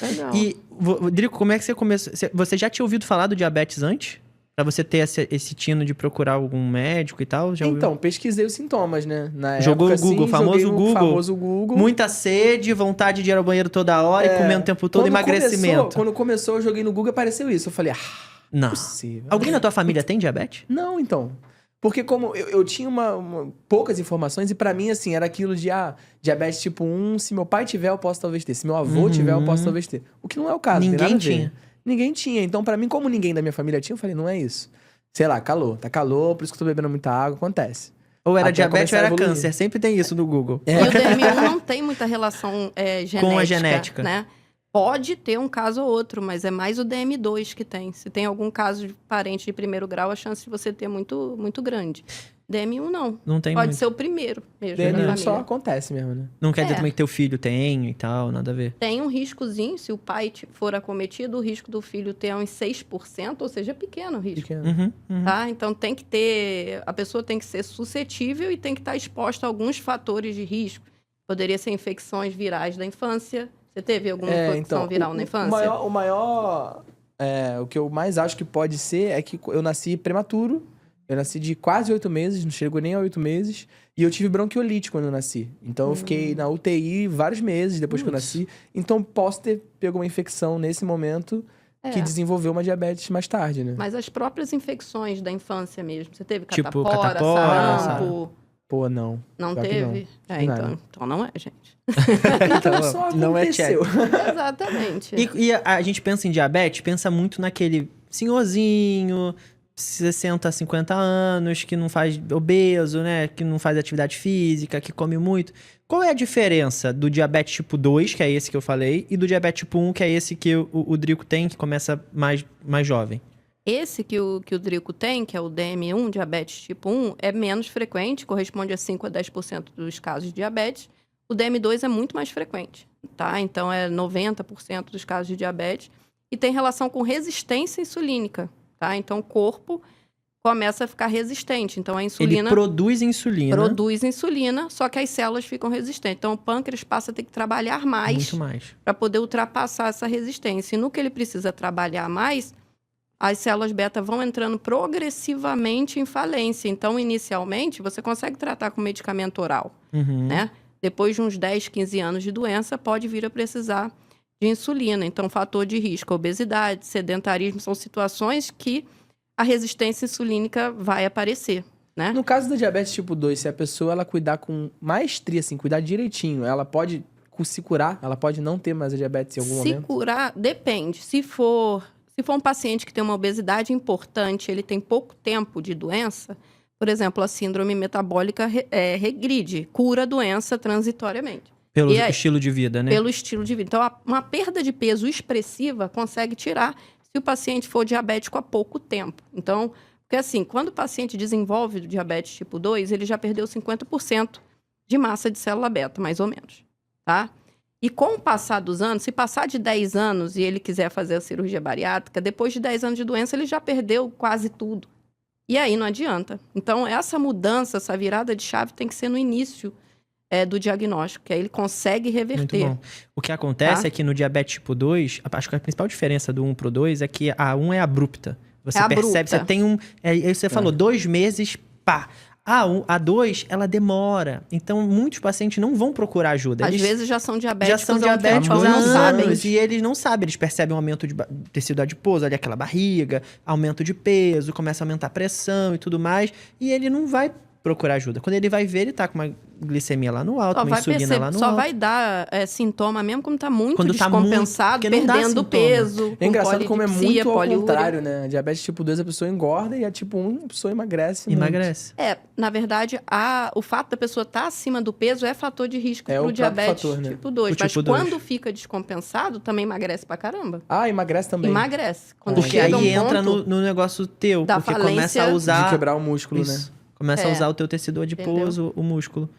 Legal. E, Drico, como é que você começou? Você já tinha ouvido falar do diabetes antes? Pra você ter esse tino de procurar algum médico e tal? Já ouviu? Então, pesquisei os sintomas, né? Na Jogou época, no Google, sim, famoso joguei no Google. famoso Google. Muita sede, vontade de ir ao banheiro toda hora e comendo o tempo todo, emagrecimento. Quando começou, eu joguei no Google e apareceu isso. Eu falei, Não. possível. Alguém na tua família tem diabetes? Não, então. Porque como eu tinha poucas informações e pra mim, assim, era aquilo de, diabetes tipo 1, se meu pai tiver, eu posso talvez ter. Se meu avô tiver, eu posso talvez ter. O que não é o caso, Ninguém tem nada a ver. tinha. Ninguém tinha. Então, pra mim, como ninguém da minha família tinha, eu falei, não é isso. Sei lá, calor. Tá calor, por isso que eu tô bebendo muita água, acontece. Ou era Até diabetes ou começar a era evoluir. câncer. Sempre tem isso no Google. E o DM1 não tem muita relação genética, Com a genética. né? Pode ter um caso ou outro, mas é mais o DM2 que tem. Se tem algum caso de parente de primeiro grau, a chance de você ter é muito, muito grande. DM1 não. Não tem Pode muito. ser o primeiro mesmo da DM1 família. só acontece mesmo, né? Não quer dizer É. também que teu filho tem e tal, nada a ver. Tem um riscozinho, se o pai for acometido, o risco do filho ter é uns 6%, ou seja, é pequeno o risco. Pequeno. Tá? Então tem que ter. A pessoa tem que ser suscetível e tem que estar exposta a alguns fatores de risco. Poderia ser infecções virais da infância. Você teve alguma infecção viral na infância? O que eu mais acho que pode ser é que eu nasci prematuro. Eu nasci de quase 8 meses, não chegou nem a 8 meses. E eu tive bronquiolite quando eu nasci. Então eu fiquei na UTI vários meses depois que eu nasci. Então posso ter pego uma infecção nesse momento que desenvolveu uma diabetes mais tarde, né? Mas as próprias infecções da infância mesmo. Você teve Tipo, catapora, catapora, sarampo? Pô, não. Não Pior que teve? não. Então não é, gente. Então só não é check. aconteceu. Exatamente. E a gente pensa em diabetes, pensa muito naquele senhorzinho, 60, 50 anos, que não faz obeso, né? Que não faz atividade física, que come muito. Qual é a diferença do diabetes tipo 2, que é esse que eu falei, e do diabetes tipo 1, que é esse que o Drico tem, que começa mais jovem? Esse que o Drico tem, que é o DM1, diabetes tipo 1, é menos frequente, corresponde a 5 a 10% dos casos de diabetes. O DM2 é muito mais frequente, tá? Então, é 90% dos casos de diabetes. E tem relação com resistência insulínica, tá? Então, o corpo começa a ficar resistente. Então, a insulina... Ele produz insulina. Produz insulina, só que as células ficam resistentes. Então, o pâncreas passa a ter que trabalhar mais. Muito mais. Para poder ultrapassar essa resistência. E no que ele precisa trabalhar mais, as células beta vão entrando progressivamente em falência. Então, inicialmente, você consegue tratar com medicamento oral, né? Depois de uns 10, 15 anos de doença, pode vir a precisar de insulina. Então, fator de risco, obesidade, sedentarismo, são situações que a resistência insulínica vai aparecer, né? No caso da diabetes tipo 2, se a pessoa ela cuidar com maestria, assim, cuidar direitinho, ela pode se curar? Ela pode não ter mais a diabetes em algum momento? Se curar, depende. Se for um paciente que tem uma obesidade importante, ele tem pouco tempo de doença, por exemplo, a síndrome metabólica regride, cura a doença transitoriamente. Pelo estilo de vida, né? Pelo estilo de vida. Então, uma perda de peso expressiva consegue tirar se o paciente for diabético há pouco tempo. Então, porque assim, quando o paciente desenvolve o diabetes tipo 2, ele já perdeu 50% de massa de célula beta, mais ou menos, tá? E com o passar dos anos, se passar de 10 anos e ele quiser fazer a cirurgia bariátrica, depois de 10 anos de doença, ele já perdeu quase tudo. E aí não adianta. Então, essa mudança, essa virada de chave tem que ser no início do diagnóstico, que aí ele consegue reverter. Muito bom. O que acontece é que no diabetes tipo 2, acho que a principal diferença do 1 pro 2 é que a 1 é abrupta. Você percebe, você tem aí você falou, 2 meses, pá. A 2, ela demora. Então, muitos pacientes não vão procurar ajuda. Às vezes já são diabéticos há anos, sabem. E eles não sabem. Eles percebem um aumento de tecido adiposo, ali aquela barriga, aumento de peso, começa a aumentar a pressão e tudo mais. E ele não vai procurar ajuda. Quando ele vai ver, ele tá com uma glicemia lá no alto, uma insulina lá no alto. Só vai dar sintoma mesmo quando tá muito quando descompensado, tá muito, perdendo peso. É engraçado como é muito ao poliúria. contrário, né? A diabetes tipo 2 a pessoa engorda e a tipo 1 a pessoa emagrece muito. Na verdade, o fato da pessoa estar acima do peso é fator de risco pro diabetes fator, né? tipo 2. Mas tipo 2. quando fica descompensado, também emagrece pra caramba. Ah, emagrece também. Emagrece. Quando Porque chega aí entra ponto no negócio teu. da Porque falência começa a usar... de quebrar o músculo, né? Começa a usar o teu tecido adiposo, o músculo.